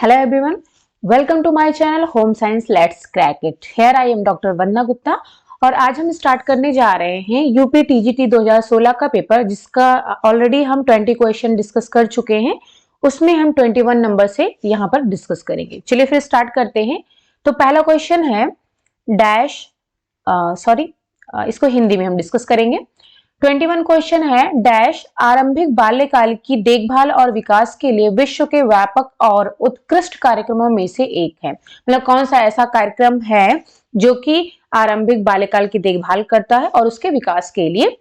Hello everyone, welcome to my channel Home Science Let's Crack It. Here I am Dr. वंदना गुप्ता और आज हम start करने जा रहे हैं यूपी टीजीटी 2016 का पेपर, जिसका ऑलरेडी हम 20 क्वेश्चन डिस्कस कर चुके हैं। उसमें हम 21 नंबर से यहाँ पर डिस्कस करेंगे। चलिए फिर स्टार्ट करते हैं। तो पहला क्वेश्चन है इसको हिंदी में हम डिस्कस करेंगे। 21 क्वेश्चन है डैश आरंभिक बाल्यकाल की देखभाल और विकास के लिए विश्व के व्यापक और उत्कृष्ट कार्यक्रमों में से एक है। मतलब कौन सा ऐसा कार्यक्रम है जो कि आरंभिक बाल्यकाल की देखभाल करता है और उसके विकास के लिए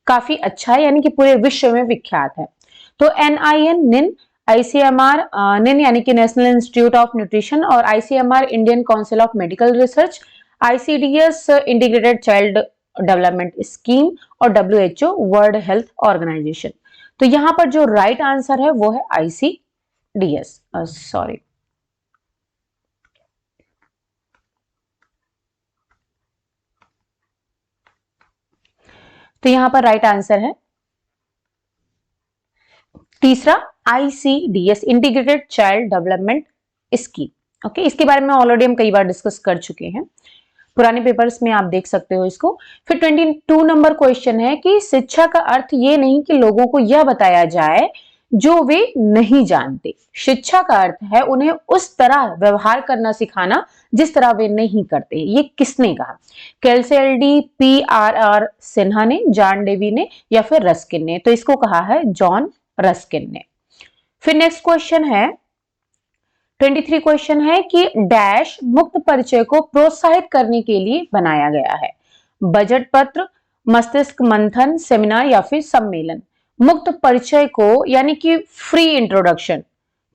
काफी अच्छा है, यानी कि पूरे विश्व में विख्यात है। तो NIN निन, ICMR निन यानी कि नेशनल इंस्टीट्यूट ऑफ न्यूट्रिशन और ICMR Indian council of medical research, ICDS integrated child development scheme और WHO वर्ल्ड हेल्थ ऑर्गेनाइजेशन। तो यहां पर जो राइट आंसर है वो है ICDS। तो यहां पर राइट आंसर है तीसरा ICDS integrated child development scheme. Okay, इसके बारे में ऑलरेडी हम कई बार डिस्कस कर चुके हैं, पुराने पेपर्स में आप देख सकते हो इसको। फिर 22 नंबर क्वेश्चन है कि शिक्षा का अर्थ ये नहीं कि लोगों को यह बताया जाए जो वे नहीं जानते। शिक्षा का अर्थ है उन्हें उस तरह व्यवहार करना सिखाना जिस तरह वे नहीं करते। ये किसने कहा? KCLD, PRR सिन्हा ने, जॉन डेवी ने या फिर रस्किन ने? तो इसको कहा है जॉन रस्किन ने। फिर नेक्स्ट क्वेश्चन है 23 क्वेश्चन है कि डैश मुक्त परिचय को प्रोत्साहित करने के लिए बनाया गया है। बजट पत्र, मस्तिष्क मंथन, सेमिनार या फिर सम्मेलन। मुक्त परिचय को यानी कि फ्री इंट्रोडक्शन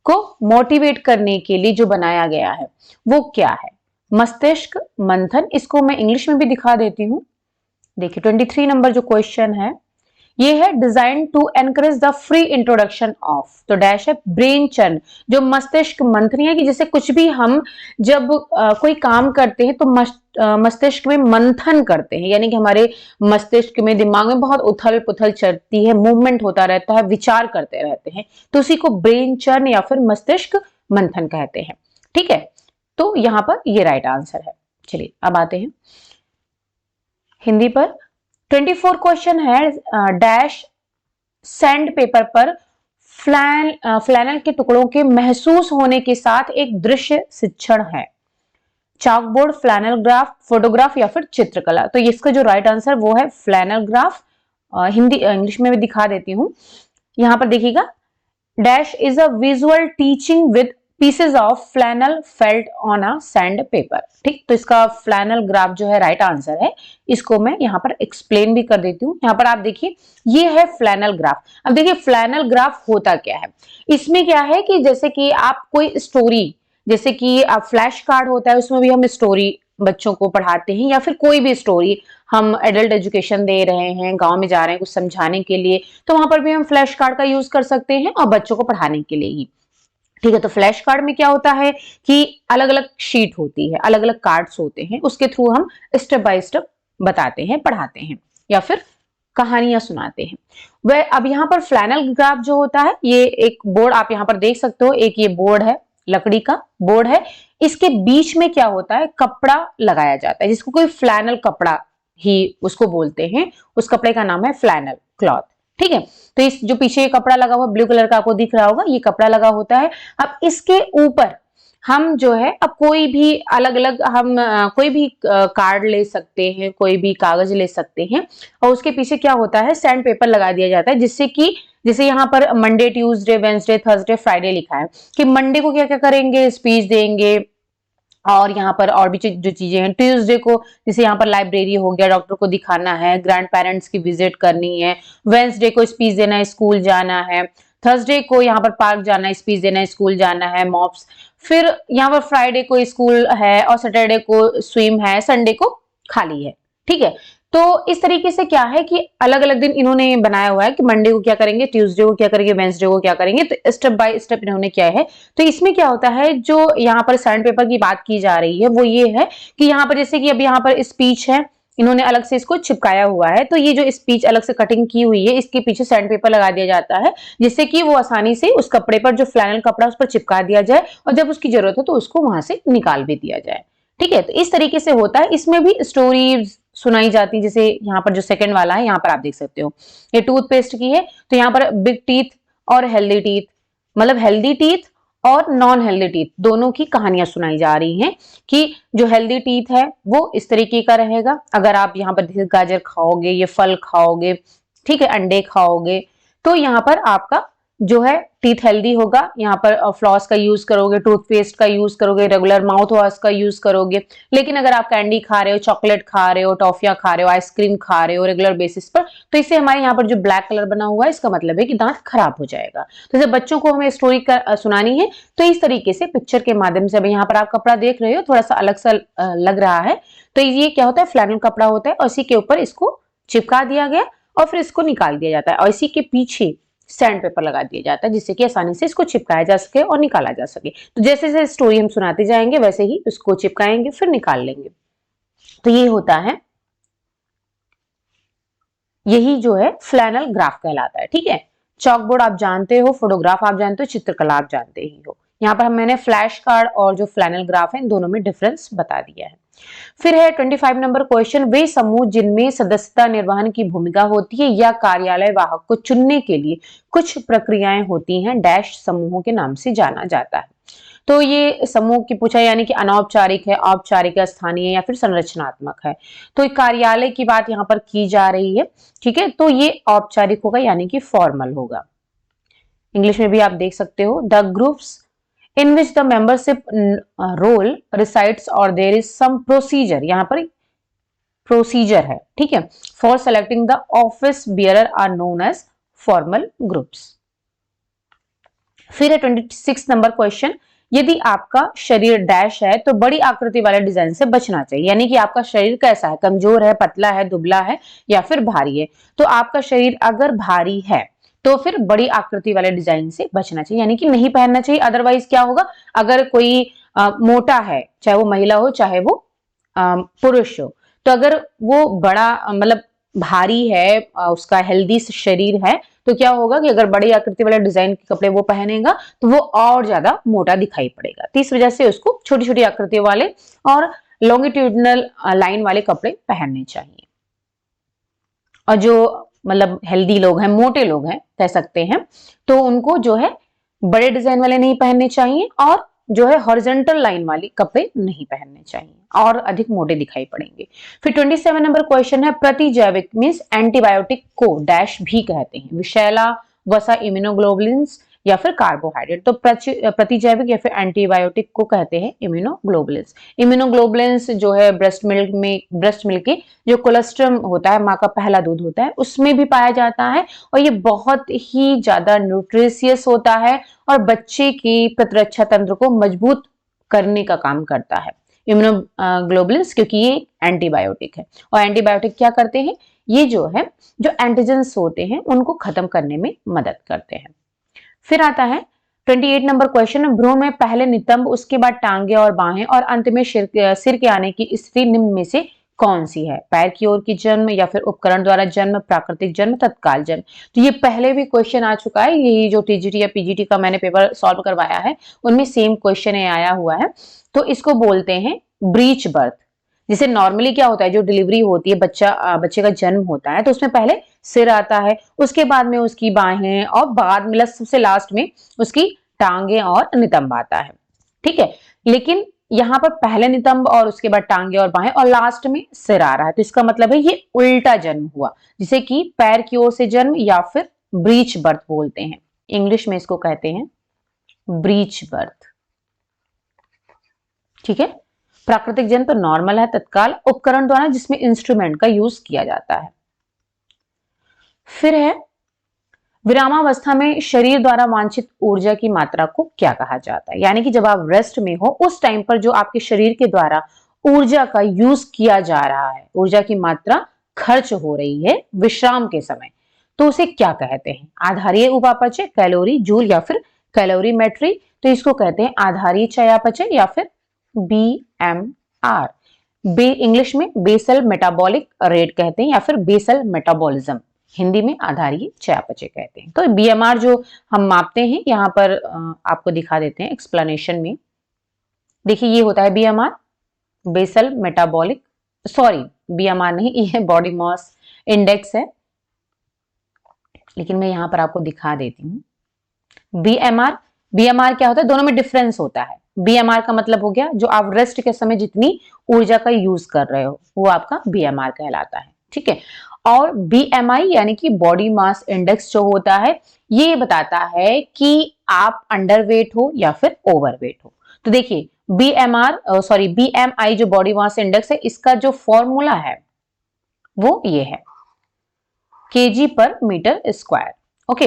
को मोटिवेट करने के लिए जो बनाया गया है वो क्या है? मस्तिष्क मंथन। इसको मैं इंग्लिश में भी दिखा देती हूं। देखिए 23 नंबर जो क्वेश्चन है ये है designed to encourage the free introduction of. तो डैश है ब्रेन चर्न, जो मस्तिष्क मंथन है कि जैसे कुछ भी हम जब कोई काम करते हैं तो मस्तिष्क में मंथन करते हैं, यानी कि हमारे मस्तिष्क में, दिमाग में बहुत उथल पुथल चलती है, मूवमेंट होता रहता है, विचार करते रहते हैं, तो उसी को ब्रेन चर्न या फिर मस्तिष्क मंथन कहते हैं। ठीक है, तो यहां पर ये राइट आंसर है। चलिए अब आते हैं हिंदी पर। 24 क्वेश्चन है डैश सैंड पेपर पर फ्लैनल के टुकड़ों के महसूस होने के साथ एक दृश्य शिक्षण है। चाकबोर्ड, फ्लैनल ग्राफ, फोटोग्राफ या फिर चित्रकला। तो इसका जो राइट आंसर वो है फ्लैनल ग्राफ। हिंदी इंग्लिश में भी दिखा देती हूं। यहां पर देखिएगा dash is a visual teaching with pieces of flannel felt on a sand paper. ठीक, तो इसका फ्लैनल ग्राफ जो है राइट आंसर है। इसको मैं यहाँ पर एक्सप्लेन भी कर देती हूँ। यहाँ पर आप देखिए ये है फ्लैनल ग्राफ। अब देखिए फ्लैनल ग्राफ होता क्या है, इसमें क्या है कि जैसे कि आप कोई स्टोरी, जैसे कि आप फ्लैश कार्ड होता है उसमें भी हम स्टोरी बच्चों को पढ़ाते हैं, या फिर कोई भी स्टोरी हम एडल्ट एजुकेशन दे रहे हैं, गांव में जा रहे हैं कुछ समझाने के लिए, तो वहां पर भी हम फ्लैश कार्ड का यूज कर सकते हैं और बच्चों को पढ़ाने के लिए ही। ठीक है, तो फ्लैश कार्ड में क्या होता है कि अलग अलग शीट होती है, अलग अलग कार्ड्स होते हैं, उसके थ्रू हम स्टेप बाय स्टेप बताते हैं, पढ़ाते हैं या फिर कहानियां सुनाते हैं। वह अब यहाँ पर फ्लैनल ग्राफ जो होता है, ये एक बोर्ड आप यहाँ पर देख सकते हो, एक ये बोर्ड है, लकड़ी का बोर्ड है, इसके बीच में क्या होता है, कपड़ा लगाया जाता है, जिसको कोई फ्लैनल कपड़ा ही उसको बोलते हैं। उस कपड़े का नाम है फ्लैनल क्लॉथ। ठीक है, तो इस जो पीछे कपड़ा लगा हुआ ब्लू कलर का आपको दिख रहा होगा, ये कपड़ा लगा होता है। अब इसके ऊपर हम जो है अब कोई भी अलग अलग हम कोई भी कार्ड ले सकते हैं, कोई भी कागज ले सकते हैं, और उसके पीछे क्या होता है सैंड पेपर लगा दिया जाता है, जिससे कि जैसे यहाँ पर Monday, Tuesday, Wednesday, Thursday, Friday लिखा है कि मंडे को क्या क्या करेंगे, स्पीच देंगे, और यहाँ पर और भी जो चीजें हैं। ट्यूसडे को जैसे यहाँ पर लाइब्रेरी हो गया, डॉक्टर को दिखाना है, ग्रैंड पेरेंट्स की विजिट करनी है, वेंसडे को स्पीच देना है, स्कूल जाना है, थर्सडे को यहाँ पर पार्क जाना है, स्पीच देना है, स्कूल जाना है, मॉप्स। फिर यहाँ पर फ्राइडे को स्कूल है और सैटरडे को स्विम है, संडे को खाली है। ठीक है, तो इस तरीके से क्या है कि अलग अलग दिन इन्होंने बनाया हुआ है कि मंडे को क्या करेंगे, ट्यूसडे को क्या करेंगे, वेंसडे को क्या करेंगे, तो स्टेप बाय स्टेप इन्होंने क्या है। तो इसमें क्या होता है, जो यहाँ पर सैंड पेपर की बात की जा रही है वो ये है कि यहाँ पर जैसे कि अब यहाँ पर स्पीच है, इन्होंने अलग से इसको चिपकाया हुआ है। तो ये जो स्पीच अलग से कटिंग की हुई है, इसके पीछे सैंड पेपर लगा दिया जाता है, जिससे कि वो आसानी से उस कपड़े पर, जो फ्लैनल कपड़ा उस पर चिपका दिया जाए, और जब उसकी जरूरत हो तो उसको वहां से निकाल भी दिया जाए। ठीक है, तो इस तरीके से होता है। इसमें भी स्टोरी सुनाई जाती है, जैसे यहाँ पर जो सेकंड वाला है, यहाँ पर आप देख सकते हो ये टूथपेस्ट की है। तो यहाँ पर बिग टीथ और हेल्दी टीथ, मतलब हेल्दी टीथ और नॉन हेल्दी टीथ दोनों की कहानियां सुनाई जा रही हैं कि जो हेल्दी टीथ है वो इस तरीके का रहेगा। अगर आप यहाँ पर गाजर खाओगे, ये फल खाओगे, ठीक है, अंडे खाओगे, तो यहाँ पर आपका जो है टीथ हेल्दी होगा। यहाँ पर फ्लॉस का यूज करोगे, टूथपेस्ट का यूज करोगे, रेगुलर माउथ वॉश का यूज करोगे। लेकिन अगर आप कैंडी खा रहे हो, चॉकलेट खा रहे हो, टॉफियां खा रहे हो, आइसक्रीम खा रहे हो रेगुलर बेसिस पर, तो इससे हमारे यहाँ पर जो ब्लैक कलर बना हुआ है, इसका मतलब है कि दांत खराब हो जाएगा। तो जैसे बच्चों को हमें स्टोरी सुनानी है, तो इस तरीके से पिक्चर के माध्यम से। अब यहाँ पर आप कपड़ा देख रहे हो, थोड़ा सा अलग सा लग रहा है, तो ये क्या होता है, फ्लैनल कपड़ा होता है, और इसी के ऊपर इसको चिपका दिया गया और फिर इसको निकाल दिया जाता है, और इसी के पीछे सैंड पेपर लगा दिया जाता है, जिससे कि आसानी से इसको चिपकाया जा सके और निकाला जा सके। तो जैसे जैसे स्टोरी हम सुनाते जाएंगे, वैसे ही उसको चिपकाएंगे, फिर निकाल लेंगे। तो ये होता है, यही जो है फ्लैनल ग्राफ कहलाता है। ठीक है, चॉकबोर्ड आप जानते हो, फोटोग्राफ आप जानते हो, चित्रकला आप जानते ही हो। यहाँ पर मैंने फ्लैश कार्ड और जो फ्लैनल ग्राफ है, इन दोनों में डिफरेंस बता दिया है। फिर है 25 नंबर क्वेश्चन, वे समूह जिनमें सदस्यता निर्वहन की भूमिका होती है या कार्यालय वाहक को चुनने के लिए कुछ प्रक्रियाएं होती हैं, डैश समूहों के नाम से जाना जाता है। तो ये समूह की पूछा, यानी कि अनौपचारिक है, औपचारिक है, स्थानीय या फिर संरचनात्मक है। तो कार्यालय की बात यहाँ पर की जा रही है। ठीक है, तो ये औपचारिक होगा, यानी कि फॉर्मल होगा। इंग्लिश में भी आप देख सकते हो, the groups in which the membership role resides or there is some procedure, यहां पर प्रोसीजर है। ठीक है, for selecting the office bearer are known as formal groups. फिर है 26 नंबर क्वेश्चन, यदि आपका शरीर डैश है तो बड़ी आकृति वाले डिजाइन से बचना चाहिए, यानी कि आपका शरीर कैसा है, कमजोर है, पतला है, दुबला है या फिर भारी है। तो आपका शरीर अगर भारी है तो फिर बड़ी आकृति वाले डिजाइन से बचना चाहिए, यानी कि नहीं पहनना चाहिए। अदरवाइज क्या होगा, अगर कोई मोटा है, चाहे वो महिला हो चाहे वो पुरुष हो, तो अगर वो बड़ा मतलब भारी है, उसका हेल्दी शरीर है, तो क्या होगा कि अगर बड़ी आकृति वाले डिजाइन के कपड़े वो पहनेगा तो वो और ज्यादा मोटा दिखाई पड़ेगा। तो इस वजह से उसको छोटी छोटी आकृति वाले और लॉन्गिट्यूडनल लाइन वाले कपड़े पहनने चाहिए। और जो मतलब हेल्दी लोग हैं, मोटे लोग हैं कह सकते हैं, तो उनको जो है बड़े डिजाइन वाले नहीं पहनने चाहिए, और जो है हॉरिजॉन्टल लाइन वाले कपड़े नहीं पहनने चाहिए, और अधिक मोटे दिखाई पड़ेंगे। फिर 27 नंबर क्वेश्चन है, प्रतिजैविक मींस एंटीबायोटिक को डैश भी कहते हैं, विषैला, वसा, इम्यूनोग्लोबुलिन्स या फिर कार्बोहाइड्रेट। तो प्रतिजैविक या फिर एंटीबायोटिक को कहते हैं इम्यूनोग्लोबुलिन्स। इम्यूनोग्लोबुलिन्स जो है ब्रेस्ट मिल्क के जो कोलेस्ट्रम होता है, माँ का पहला दूध होता है, उसमें भी पाया जाता है, और ये बहुत ही ज्यादा न्यूट्रिशियस होता है और बच्चे की प्रतिरक्षा तंत्र को मजबूत करने का काम करता है इम्यूनोग्लोबुलिन्स, क्योंकि ये एंटीबायोटिक है। और एंटीबायोटिक क्या करते हैं, ये जो है जो एंटीजेंस होते हैं उनको खत्म करने में मदद करते हैं। फिर आता है 28 नंबर क्वेश्चन, भ्रूण में पहले नितंब, उसके बाद टांगे और बाहें और अंत में सिर के आने की स्थिति निम्न में से कौन सी है, पैर की ओर की जन्म या फिर उपकरण द्वारा जन्म, प्राकृतिक जन्म, तत्काल जन्म। तो ये पहले भी क्वेश्चन आ चुका है, यही जो टीजीटी या पीजीटी का मैंने पेपर सॉल्व करवाया है उनमें सेम क्वेश्चन आया हुआ है। तो इसको बोलते हैं ब्रीच बर्थ। जिसे नॉर्मली क्या होता है, जो डिलीवरी होती है, बच्चे का जन्म होता है, तो उसमें पहले सिर आता है, उसके बाद में उसकी बाहें, और बाद में सबसे लास्ट में उसकी टांगे और नितंब आता है। ठीक है, लेकिन यहाँ पर पहले नितंब और उसके बाद टांगे और बाहें और लास्ट में सिर आ रहा है, तो इसका मतलब है ये उल्टा जन्म हुआ, जिसे कि पैर की ओर से जन्म या फिर ब्रीच बर्थ बोलते हैं। इंग्लिश में इसको कहते हैं ब्रीच बर्थ। ठीक है, प्राकृतिक जन्म तो नॉर्मल है, तत्काल, उपकरण द्वारा जिसमें इंस्ट्रूमेंट का यूज किया जाता है। फिर है विरामावस्था में शरीर द्वारा वांछित ऊर्जा की मात्रा को क्या कहा जाता है, यानी कि जब आप रेस्ट में हो उस टाइम पर जो आपके शरीर के द्वारा ऊर्जा का यूज किया जा रहा है, ऊर्जा की मात्रा खर्च हो रही है विश्राम के समय, तो उसे क्या कहते हैं, आधारीय उपापचय, कैलोरी, जूल या फिर कैलोरीमेट्री। तो इसको कहते हैं आधारीय चयापचय या फिर BMR। इंग्लिश में बेसल मेटाबॉलिक रेट कहते हैं या फिर बेसल मेटाबॉलिज्म, हिंदी में आधारीय चयापचय कहते हैं। तो बीएमआर जो हम मापते हैं यहाँ पर आपको दिखा देते हैं एक्सप्लेनेशन में। देखिए ये होता है BMR, basal metabolic, sorry BMR नहीं, ये बॉडी मास इंडेक्स है, लेकिन मैं यहां पर आपको दिखा देती हूं। बीएमआर क्या होता है, दोनों में डिफरेंस होता है। बीएमआर का मतलब हो गया जो आप रेस्ट के समय जितनी ऊर्जा का यूज कर रहे हो वो आपका बीएमआर कहलाता है, ठीक है। और बीएमआई यानी कि बॉडी मास इंडेक्स जो होता है ये बताता है कि आप अंडरवेट हो या फिर ओवरवेट हो। तो देखिए बीएमआई जो बॉडी मास इंडेक्स है इसका जो फॉर्मूला है वो ये है केजी पर मीटर स्क्वायर। ओके,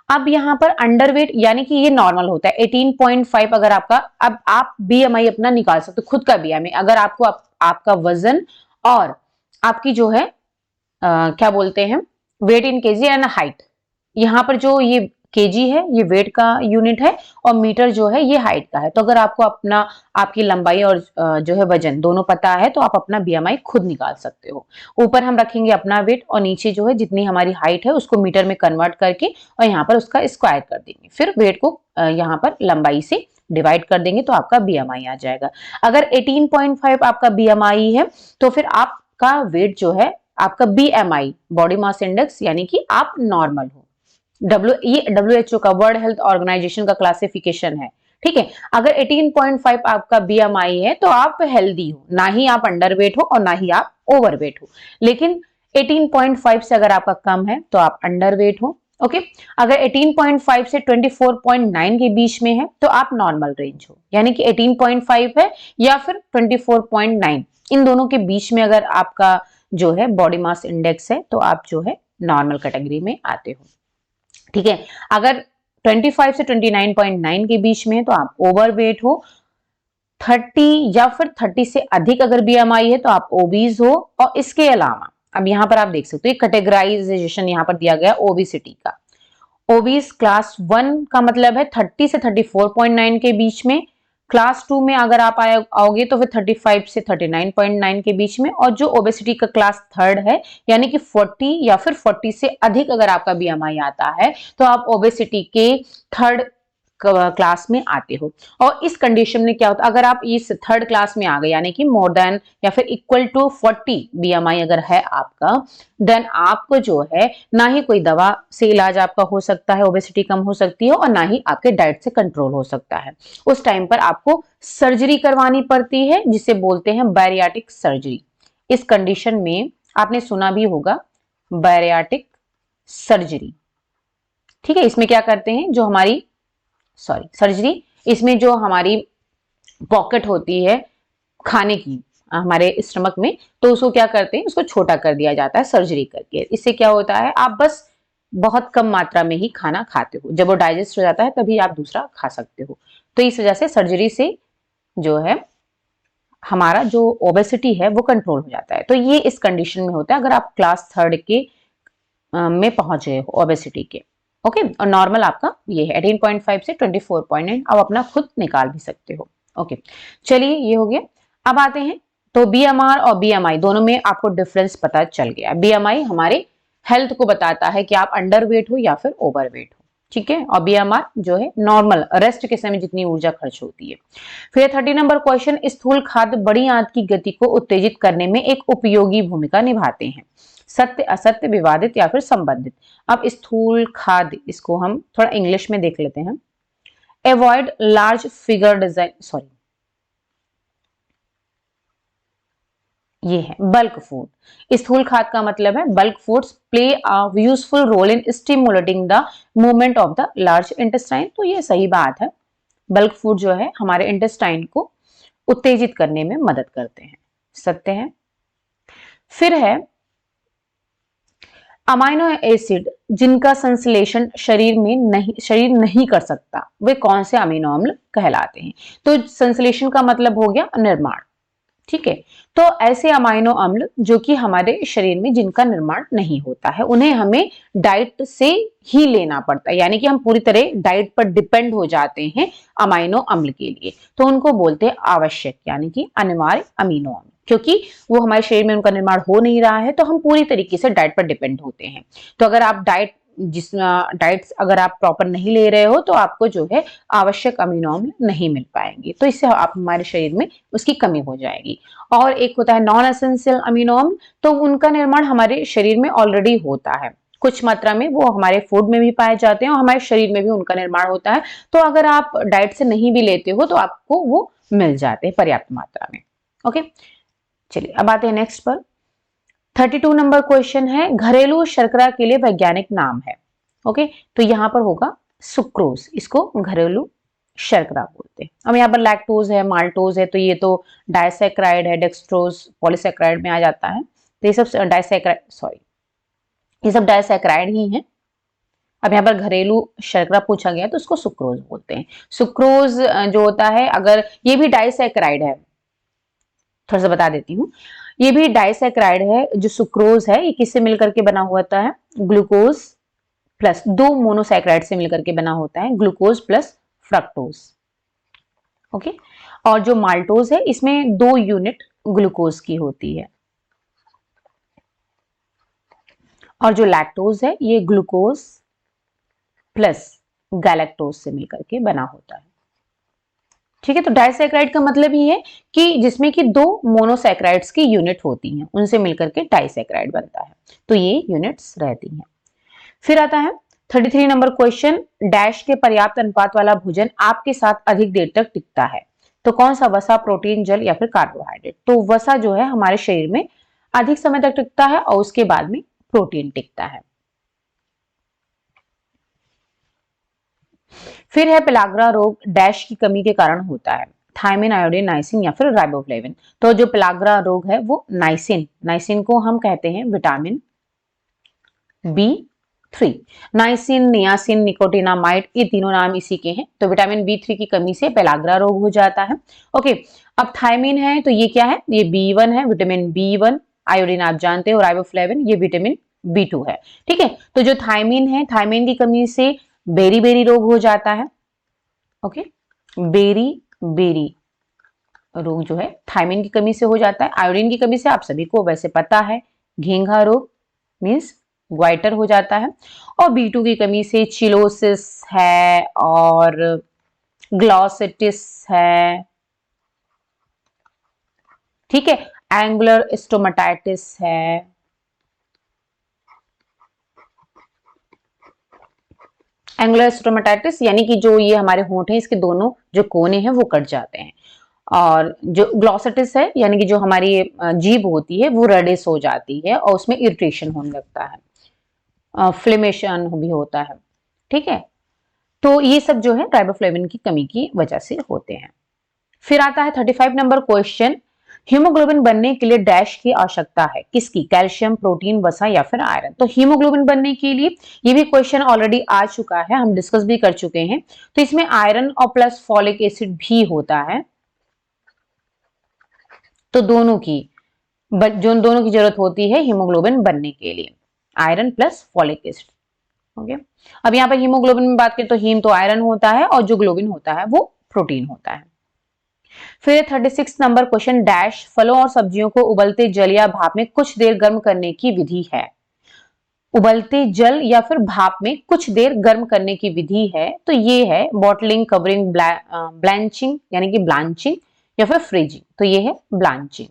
अब यहां पर अंडरवेट यानी कि ये नॉर्मल होता है 18.5 अगर आपका, अब आप बीएमआई अपना निकाल सकते हो खुद का बीएमआई, अगर आपको आपका वजन और आपकी जो है क्या बोलते हैं weight in KG and height, यहां पर जो ये केजी है ये वेट का यूनिट है और मीटर जो है ये हाइट का है। तो अगर आपको अपना आपकी लंबाई और जो है वजन दोनों पता है तो आप अपना बीएमआई खुद निकाल सकते हो। ऊपर हम रखेंगे अपना वेट और नीचे जो है जितनी हमारी हाइट है उसको मीटर में कन्वर्ट करके और यहाँ पर उसका स्क्वायर कर देंगे, फिर वेट को यहाँ पर लंबाई से डिवाइड कर देंगे तो आपका बीएमआई आ जाएगा। अगर 18.5 आपका बीएमआई है तो फिर आपका वेट जो है आपका बीएमआई बॉडी मास इंडेक्स यानी कि आप नॉर्मल हो। ये WHO का वर्ल्ड हेल्थ ऑर्गेनाइजेशन का क्लासिफिकेशन है, ठीक है। अगर 18.5 आपका बीएमआई है तो आप हेल्दी हो, ना ही आप अंडरवेट हो और ना ही आप ओवरवेट हो। लेकिन 18.5 से अगर आपका कम है तो आप अंडरवेट हो। ओके, अगर 18.5 से 24.9 के बीच में है तो आप नॉर्मल रेंज हो, यानी कि 18.5 है या फिर 24.9, इन दोनों के बीच में अगर आपका जो है बॉडी मास इंडेक्स है तो आप जो है नॉर्मल कैटेगरी में आते हो, ठीक है। अगर 25 से 29.9 के बीच में है तो आप ओवरवेट हो। 30 या फिर 30 से अधिक अगर बीएमआई है तो आप ओबीज हो। और इसके अलावा अब यहां पर आप देख सकते हो कैटेगराइजेशन यहां पर दिया गया ओबेसिटी का। ओबीज क्लास 1 का मतलब है 30 से 34.9 के बीच में, क्लास 2 में अगर आप आओगे तो फिर 35 से 39.9 के बीच में, और जो ओबेसिटी का क्लास 3 है यानी कि 40 या फिर 40 से अधिक अगर आपका बीएमआई आता है तो आप ओबेसिटी के 3rd क्लास में आते हो। और इस कंडीशन में क्या होता है, अगर आप इस 3rd क्लास में आ गए यानी कि मोर देन या फिर इक्वल टू 40 बीएमआई अगर है आपका, देन आपको जो है ना ही कोई दवा से इलाज आपका हो सकता है, ओबेसिटी कम हो सकती है, और ना ही आपके डाइट से कंट्रोल हो सकता है। उस टाइम पर आपको सर्जरी करवानी पड़ती है जिसे बोलते हैं बैरियाटिक सर्जरी। इस कंडीशन में आपने सुना भी होगा बैरियाटिक सर्जरी, ठीक है। इसमें क्या करते हैं, जो हमारी सर्जरी, इसमें जो हमारी पॉकेट होती है खाने की हमारे स्टमक में, तो उसको क्या करते हैं, उसको छोटा कर दिया जाता है सर्जरी करके। इससे क्या होता है, आप बस बहुत कम मात्रा में ही खाना खाते हो, जब वो डाइजेस्ट हो जाता है तभी आप दूसरा खा सकते हो। तो इस वजह से सर्जरी से जो है हमारा जो ओबेसिटी है वो कंट्रोल हो जाता है। तो ये इस कंडीशन में होता है अगर आप क्लास 3rd के में पहुंच गए हो ओबेसिटी के। ओके, और नॉर्मल आपका ये है 18.5 से 24.9, आप अपना खुद निकाल भी सकते हो। ओके, चलिए ये हो गया। अब आते हैं, तो बीएमआर और बीएमआई दोनों में आपको डिफरेंस पता चल गया। बीएमआई हमारे हेल्थ को बताता है कि आप अंडरवेट हो या फिर ओवरवेट हो, ठीक है। और बीएमआर जो है नॉर्मल रेस्ट के समय जितनी ऊर्जा खर्च होती है। फिर 30 नंबर क्वेश्चन, स्थूल खाद्य बड़ी आंत की गति को उत्तेजित करने में एक उपयोगी भूमिका निभाते हैं, सत्य असत्य विवादित या फिर संबंधित। अब स्थूल खाद्य, इसको हम थोड़ा इंग्लिश में देख लेते हैं। Avoid large figure design, sorry ये है बल्क फूड। स्थूल खाद्य का मतलब है bulk foods play a useful role in stimulating the movement of the large intestine. तो ये सही बात है, बल्क फूड जो है हमारे इंटेस्टाइन को उत्तेजित करने में मदद करते हैं, सत्य है। फिर है अमाइनो एसिड जिनका संश्लेषण शरीर नहीं कर सकता, वे कौन से अमीनो अम्ल कहलाते हैं। तो संश्लेषण का मतलब हो गया निर्माण, ठीक है। तो ऐसे अमाइनो अम्ल जो कि हमारे शरीर में जिनका निर्माण नहीं होता है, उन्हें हमें डाइट से ही लेना पड़ता है, यानी कि हम पूरी तरह डाइट पर डिपेंड हो जाते हैं अमाइनो अम्ल के लिए, तो उनको बोलते हैं आवश्यक यानी कि अनिवार्य अमीनो अम्ल, क्योंकि वो हमारे शरीर में उनका निर्माण हो नहीं रहा है, तो हम पूरी तरीके से डाइट पर डिपेंड होते हैं। तो अगर आप डाइट्स अगर आप प्रॉपर नहीं ले रहे हो तो आपको जो है आवश्यक अमीनो अम्ल नहीं मिल पाएंगे, तो इससे आप हमारे शरीर में उसकी कमी हो जाएगी। और एक होता है नॉन एसेंशियल अमीनो अम्ल, तो उनका निर्माण हमारे शरीर में ऑलरेडी होता है, कुछ मात्रा में वो हमारे फूड में भी पाए जाते हैं और हमारे शरीर में भी उनका निर्माण होता है। तो अगर आप डाइट से नहीं भी लेते हो तो आपको वो मिल जाते हैं पर्याप्त मात्रा में। ओके, चलिए अब आते हैं नेक्स्ट पर। 32 नंबर क्वेश्चन है, घरेलू शर्करा के लिए वैज्ञानिक नाम है। ओके, तो यहां पर होगा सुक्रोज, इसको घरेलू शर्करा बोलते हैं। अब यहाँ पर लैक्टोज है, माल्टोज है, तो ये तो डाइसैक्राइड है, डेक्सट्रोज पॉलीसैक्राइड में आ जाता है। तो ये सब डाइसैक्राइड ये सब डाइसैक्राइड ही हैं। अब यहाँ पर घरेलू शर्करा पूछा गया तो उसको सुक्रोज बोलते हैं। सुक्रोज जो होता है, अगर ये भी डाइसैक्राइड है, थोड़ा सा बता देती हूँ, ये भी डाइसैक्राइड है। जो सुक्रोज है ये किससे मिलकर के बना हुआ होता है, ग्लूकोज प्लस दो मोनोसैक्राइड से मिलकर के बना होता है, ग्लूकोज प्लस फ्रक्टोज। ओके, और जो माल्टोज है इसमें 2 यूनिट ग्लूकोज की होती है, और जो लैक्टोज है ये ग्लूकोज प्लस गैलेक्टोज से मिलकर के बना होता है। ठीक है, तो डाइसैक्राइड का मतलब ये है कि जिसमें कि 2 मोनोसैक्राइड्स की यूनिट होती हैं, उनसे मिलकर के डाइसैक्राइड बनता है, तो ये यूनिट्स रहती हैं। फिर आता है 33 नंबर क्वेश्चन, डैश के पर्याप्त अनुपात वाला भोजन आपके साथ अधिक देर तक टिकता है। तो कौन सा, वसा, प्रोटीन, जल या फिर कार्बोहाइड्रेट। तो वसा जो है हमारे शरीर में अधिक समय तक टिकता है और उसके बाद में प्रोटीन टिकता है। फिर है पेलाग्रा रोग डैश की कमी के कारण होता है, थायमिन, आयोडीन, नाइसिन या फिर राइबोफ्लेविन। तो जो पेलाग्रा रोग है वो नाइसिन को हम कहते हैं vitamin B3। Niacin, niacin, nicotinamide, ये तीनों नाम इसी के हैं। तो विटामिन B3 की कमी से पेलाग्रा रोग हो जाता है। ओके, अब थायमिन है तो ये क्या है, ये B1 है, विटामिन B1। आयोडीन आप जानते हो, राइबोफ्लेविन ये विटामिन B2 है। ठीक है, तो जो थायमिन है, थायमिन की कमी से बेरी बेरी रोग हो जाता है। ओके, बेरी बेरी रोग जो है थायमिन की कमी से हो जाता है। आयोडीन की कमी से आप सभी को वैसे पता है, घेंघा रोग मीन्स ग्वाइटर हो जाता है। और B2 की कमी से चिलोसिस है और ग्लॉसिटिस है। ठीक है, एंगुलर स्टोमेटाइटिस है। एंगुलर स्टोमेटाइटिस यानी कि जो ये हमारे होंठ हैं, इसके दोनों जो कोने हैं वो कट जाते हैं। और जो ग्लॉसिटिस है यानी कि जो हमारी जीभ होती है वो रेडिश हो जाती है और उसमें इरिटेशन होने लगता है, फ्लेमेशन भी होता है। ठीक है, तो ये सब जो है राइबोफ्लेविन की कमी की वजह से होते हैं। फिर आता है 35 नंबर क्वेश्चन, हीमोग्लोबिन बनने के लिए डैश की आवश्यकता है, किसकी, कैल्शियम, प्रोटीन, वसा या फिर आयरन। तो हीमोग्लोबिन बनने के लिए ये भी क्वेश्चन ऑलरेडी आ चुका है, हम डिस्कस भी कर चुके हैं। तो इसमें आयरन और प्लस फॉलिक एसिड भी होता है। तो दोनों की जरूरत होती है हीमोग्लोबिन बनने के लिए, iron plus folic acid. Okay, अब यहाँ पर हीमोग्लोबिन में बात करें तो हीम तो आयरन होता है और जो ग्लोबिन होता है वो प्रोटीन होता है। फिर 36 नंबर क्वेश्चन, डैश फलों और सब्जियों को उबलते जल या भाप में कुछ देर गर्म करने की विधि है। उबलते जल या फिर भाप में कुछ देर गर्म करने की विधि है, तो ये है बॉटलिंग, कवरिंग, ब्लैंचिंग यानी कि ब्लांचिंग या फिर फ्रीजिंग। तो ये है ब्लांचिंग।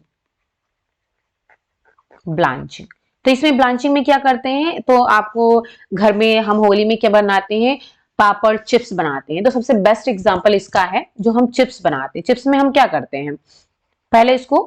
तो इसमें ब्लांचिंग में क्या करते हैं, तो आपको घर में हम होली में क्या बनाते हैं, पापड़, चिप्स बनाते हैं। तो सबसे बेस्ट एग्जांपल इसका है जो हम चिप्स बनाते हैं। चिप्स में हम क्या करते हैं, पहले इसको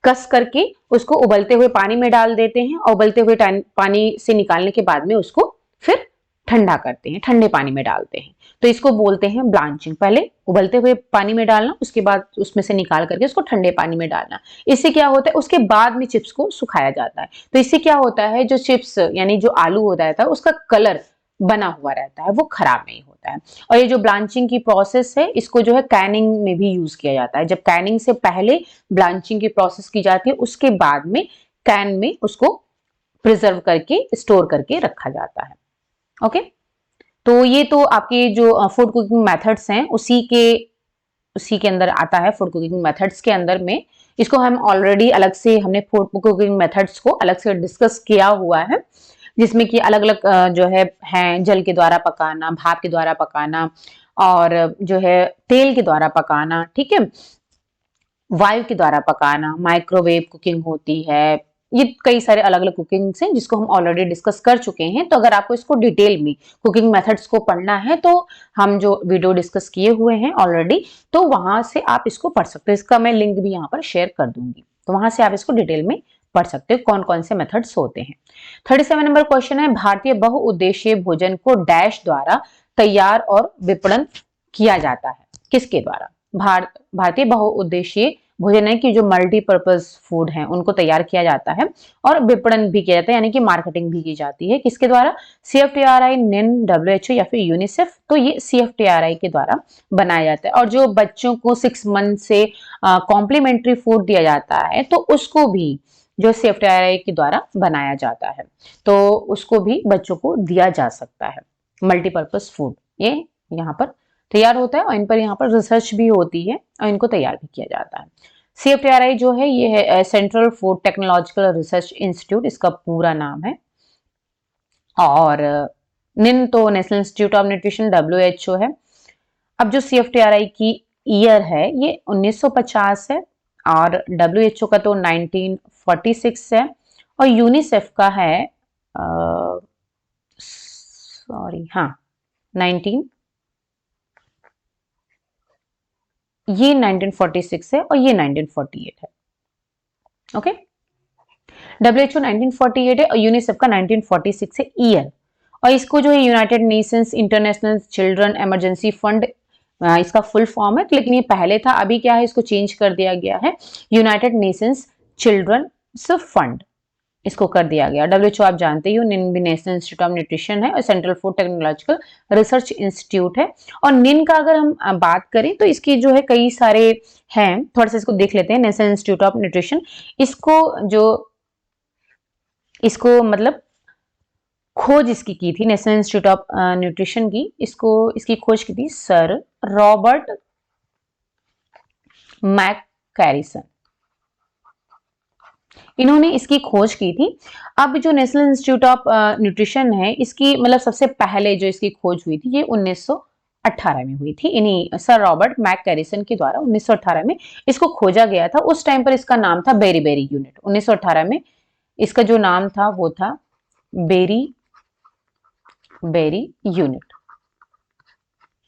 कस करके उसको उबलते हुए पानी में डाल देते हैं और उबलते हुए पानी से निकालने के बाद में उसको फिर ठंडा करते हैं, ठंडे पानी में डालते हैं। तो इसको बोलते हैं ब्लांचिंग। पहले उबलते हुए पानी में डालना, उसके बाद उसमें से निकाल करके उसको ठंडे पानी में डालना। इससे क्या होता है, उसके बाद में चिप्स को सुखाया जाता है। तो इससे क्या होता है, जो चिप्स यानी जो आलू होता है उसका कलर बना हुआ रहता है, वो खराब नहीं होता है। और ये जो ब्लांचिंग की प्रोसेस है, इसको जो है कैनिंग में भी यूज किया जाता है। जब कैनिंग से पहले ब्लांचिंग की प्रोसेस की जाती है, उसके बाद में कैन में उसको प्रिजर्व करके स्टोर करके रखा जाता है। ओके, तो ये तो आपके जो फूड कुकिंग मेथड्स हैं उसी के अंदर आता है। फूड कुकिंग मेथड्स के अंदर में इसको हम ऑलरेडी अलग से हमने फूड कुकिंग मेथड्स को अलग से डिस्कस किया हुआ है, जिसमें कि अलग अलग जो है जल के द्वारा पकाना, भाप के द्वारा पकाना, और जो है तेल के द्वारा पकाना, ठीक है, वायु के द्वारा पकाना, माइक्रोवेव कुकिंग होती है। ये कई सारे अलग अलग कुकिंग्स हैं जिसको हम ऑलरेडी डिस्कस कर चुके हैं। तो अगर आपको इसको डिटेल में कुकिंग मेथड्स को पढ़ना है तो हम जो वीडियो डिस्कस किए हुए हैं ऑलरेडी, तो वहां से आप इसको पढ़ सकते हो। इसका मैं लिंक भी यहाँ पर शेयर कर दूंगी, तो वहां से आप इसको डिटेल में पढ़ सकते हो कौन कौन से मेथड्स होते हैं। 37 नंबर क्वेश्चन है, भारतीय बहुउद्देशीय भोजन को डैश द्वारा तैयार और विपणन किया जाता है, किसके द्वारा? भारतीय बहुउद्देशीय भोजन है कि जो मल्टीपर्पज फूड है उनको तैयार किया जाता है और विपणन भी किया जाता है, यानी कि मार्केटिंग भी की जाती है, किसके द्वारा? CFTRI, निन, WHO या फिर यूनिसेफ। तो ये CFTRI के द्वारा बनाया जाता है। और जो बच्चों को 6 मंथ से कॉम्प्लीमेंट्री फूड दिया जाता है, तो उसको भी जो CFTRI के द्वारा बनाया जाता है, तो उसको भी बच्चों को दिया जा सकता है। मल्टीपर्पज फूड ये यहाँ पर तैयार होता है और इन पर यहाँ पर रिसर्च भी होती है और इनको तैयार भी किया जाता है। CFTRI जो है ये है central food technological research institute, इसका पूरा नाम है। और निन तो national institute of nutrition, WHO है। अब जो CFTRI की ईयर है ये 1950 है, और WHO का तो 1946 है, और यूनिसेफ का है सॉरी हाँ 1946 है और ये 1948 है। ओके, WHO 1948 है और यूनिसेफ का 1946 है ईयर। और इसको जो है United Nations international children emergency fund इसका फुल फॉर्म है, लेकिन ये पहले था, अभी क्या है इसको चेंज कर दिया गया है, यूनाइटेड नेशंस चिल्ड्रन फंड इसको कर दिया गया। WHO आप जानते ही हो, निन भी नेशनल इंस्टीट्यूट ऑफ न्यूट्रिशन है और central food technological research institute है। और निन का अगर हम बात करें तो इसकी जो है कई सारे हैं, थोड़ा सा इसको देख लेते हैं। नेशनल इंस्टीट्यूट ऑफ न्यूट्रिशन, इसको मतलब खोज इसकी की थी, नेशनल इंस्टीट्यूट ऑफ न्यूट्रिशन की, इसकी खोज की थी सर रॉबर्ट मैककैरिसन, इन्होंने इसकी खोज की थी। अब जो नेशनल इंस्टीट्यूट ऑफ न्यूट्रिशन है, इसकी मतलब सबसे पहले जो इसकी खोज हुई थी ये 1918 में हुई थी, इन्हीं सर रॉबर्ट मैककैरिसन के द्वारा 1918 में इसको खोजा गया था। उस टाइम पर इसका नाम था बेरी बेरी यूनिट। 1918 में इसका जो नाम था वो था बेरी बेरी यूनिट।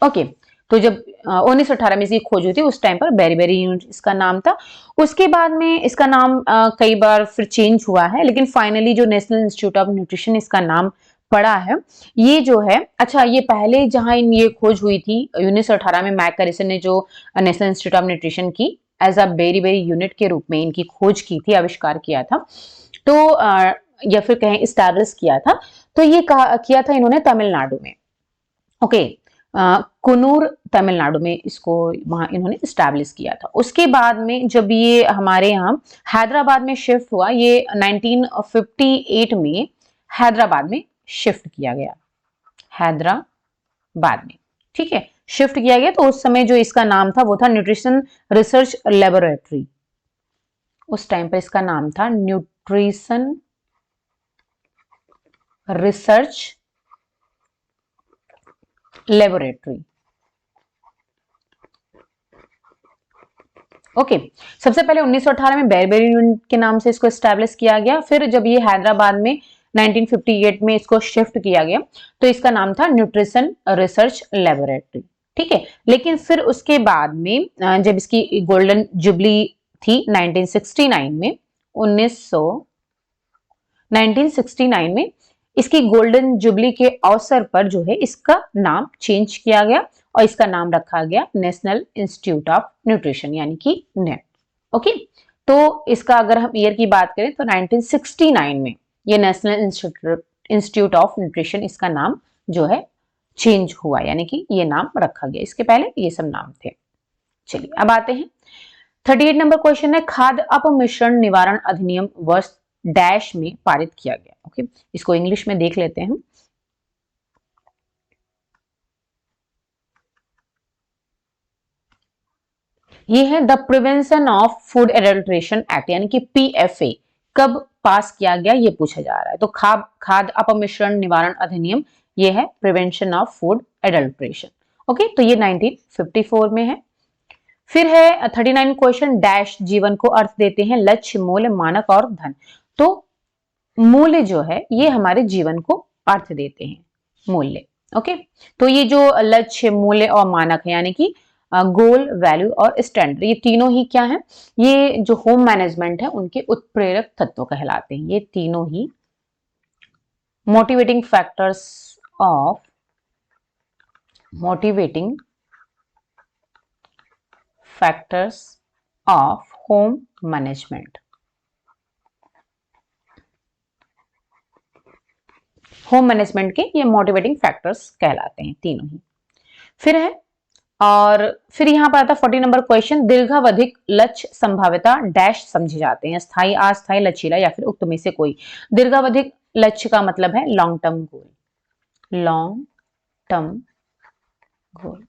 ओके, तो जब 1918 में इसकी खोज हुई थी उस टाइम पर बेरी बेरी यूनिट इसका नाम था। उसके बाद में इसका नाम कई बार फिर चेंज हुआ है, लेकिन फाइनली जो नेशनल इंस्टीट्यूट ऑफ न्यूट्रिशन इसका नाम पड़ा है। ये जो है, अच्छा ये पहले जहां ये खोज हुई थी 1918 में मैककैरिसन ने जो नेशनल इंस्टीट्यूट ऑफ न्यूट्रिशन की as a beriberi unit के रूप में इनकी खोज की थी, आविष्कार किया था, तो या फिर कहें इस्टेब्लिश किया था, तो ये किया था इन्होंने तमिलनाडु में। ओके, कुन्नूर तमिलनाडु में इसको वहां इन्होंने इस्टेब्लिश किया था। उसके बाद में जब ये हमारे यहाँ हैदराबाद में शिफ्ट हुआ, ये 1958 में हैदराबाद में शिफ्ट किया गया, हैदराबाद में, ठीक है, शिफ्ट किया गया। तो उस समय जो इसका नाम था वो था न्यूट्रिशन रिसर्च लेबोरेटरी। उस टाइम पर इसका नाम था न्यूट्रिशन रिसर्च लेबोरेटरी। ओके, सबसे पहले 1918 में बेरी बेरी यूनिट के नाम से इसको एस्टेब्लिश किया गया। फिर जब ये हैदराबाद में 1958 में इसको शिफ्ट किया गया तो इसका नाम था न्यूट्रिशन रिसर्च लेबोरेटरी, ठीक है। लेकिन फिर उसके बाद में जब इसकी गोल्डन जुबली थी 1969 में, 1969 में इसकी गोल्डन जुबली के अवसर पर जो है इसका नाम चेंज किया गया और इसका नाम रखा गया नेशनल इंस्टीट्यूट ऑफ न्यूट्रिशन, यानी कि नेट। ओके, तो इसका अगर हम ईयर की बात करें तो 1969 में ये नेशनल इंस्टीट्यूट ऑफ न्यूट्रिशन इसका नाम जो है चेंज हुआ, यानी कि ये नाम रखा गया। इसके पहले ये सब नाम थे। चलिए अब आते हैं 38 नंबर क्वेश्चन है, खाद्य अपमिश्रण निवारण अधिनियम वर्ष डैश में पारित किया गया। ओके, इसको इंग्लिश में देख लेते हैं। ये है the prevention of food adulteration act यानी कि PFA कब पास किया गया ये पूछा जा रहा है। तो खाद्य अपमिश्रण निवारण अधिनियम ये है prevention of food adulteration. Okay, तो ये 1954 में है। फिर है 39 क्वेश्चन, डैश जीवन को अर्थ देते हैं लक्ष्य, मूल्य, मानक और धन। तो मूल्य जो है ये हमारे जीवन को अर्थ देते हैं, मूल्य। ओके, तो ये जो लक्ष्य, मूल्य और मानक है यानी कि गोल, वैल्यू और स्टैंडर्ड, ये तीनों ही क्या है, ये जो होम मैनेजमेंट है उनके उत्प्रेरक तत्व कहलाते हैं। ये तीनों ही motivating factors of home management, home management के ये मोटिवेटिंग फैक्टर्स कहलाते हैं तीनों ही। फिर है, और फिर यहां पर आता है 40 नंबर क्वेश्चन, दीर्घावधिक लक्ष्य संभाव्यता डैश समझे जाते हैं, स्थायी, अस्थायी, लचीला या फिर उक्त में से कोई। दीर्घावधिक लक्ष्य का मतलब है long term goal, long term goal.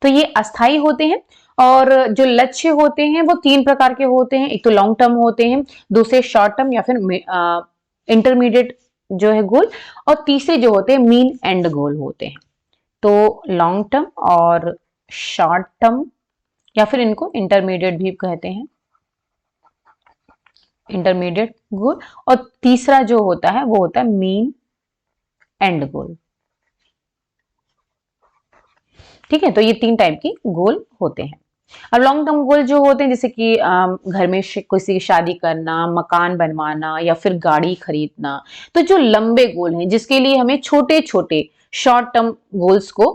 तो ये अस्थायी होते हैं, और जो लक्ष्य होते हैं वो तीन प्रकार के होते हैं, एक तो लॉन्ग टर्म होते हैं, दूसरे शॉर्ट टर्म या फिर इंटरमीडिएट जो है गोल, और तीसरे जो होते हैं मीन एंड गोल होते हैं। तो लॉन्ग टर्म और शॉर्ट टर्म या फिर इनको इंटरमीडिएट भी कहते हैं, इंटरमीडिएट गोल, और तीसरा जो होता है वो होता है मीन एंड गोल। ठीक है, तो ये तीन टाइप की गोल होते हैं। अब लॉन्ग टर्म गोल जो होते हैं जैसे कि घर में किसी की शादी करना, मकान बनवाना या फिर गाड़ी खरीदना। तो जो लंबे गोल हैं जिसके लिए हमें छोटे छोटे शॉर्ट टर्म गोल्स को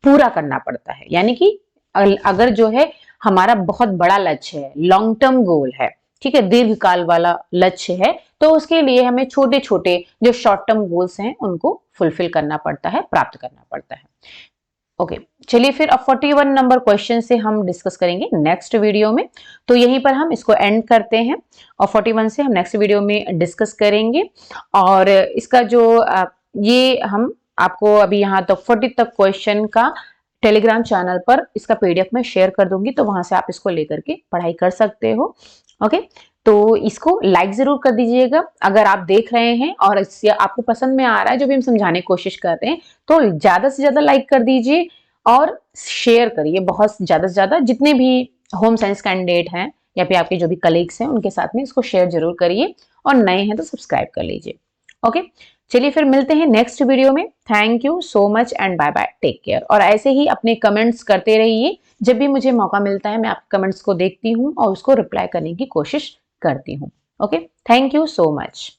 पूरा करना पड़ता है, यानी कि अगर जो है हमारा बहुत बड़ा लक्ष्य है, लॉन्ग टर्म गोल है, ठीक है, दीर्घकाल वाला लक्ष्य है, तो उसके लिए हमें छोटे छोटे जो शॉर्ट टर्म गोल्स हैं उनको फुलफिल करना पड़ता है, प्राप्त करना पड़ता है। ओके, चलिए फिर अब 41 नंबर क्वेश्चन से हम डिस्कस करेंगे नेक्स्ट वीडियो में। तो यहीं पर हम इसको एंड करते हैं और 41 से हम नेक्स्ट वीडियो में डिस्कस करेंगे। और इसका जो ये हम आपको अभी यहाँ तक 40 तक क्वेश्चन का टेलीग्राम चैनल पर इसका PDF में शेयर कर दूंगी, तो वहां से आप इसको लेकर के पढ़ाई कर सकते हो। ओके, तो इसको लाइक जरूर कर दीजिएगा अगर आप देख रहे हैं और इससे आपको पसंद में आ रहा है जो भी हम समझाने की कोशिश कर रहे हैं, तो ज्यादा से ज्यादा लाइक कर दीजिए और शेयर करिए बहुत ज्यादा से ज्यादा, जितने भी होम साइंस कैंडिडेट हैं या फिर आपके जो भी कलीग्स हैं उनके साथ में इसको शेयर जरूर करिए, और नए हैं तो सब्सक्राइब कर लीजिए। ओके, चलिए फिर मिलते हैं नेक्स्ट वीडियो में। Thank you so much and bye bye, take care. और ऐसे ही अपने कमेंट्स करते रहिए, जब भी मुझे मौका मिलता है मैं आपके कमेंट्स को देखती हूँ और उसको रिप्लाई करने की कोशिश करती हूँ। Okay, thank you so much.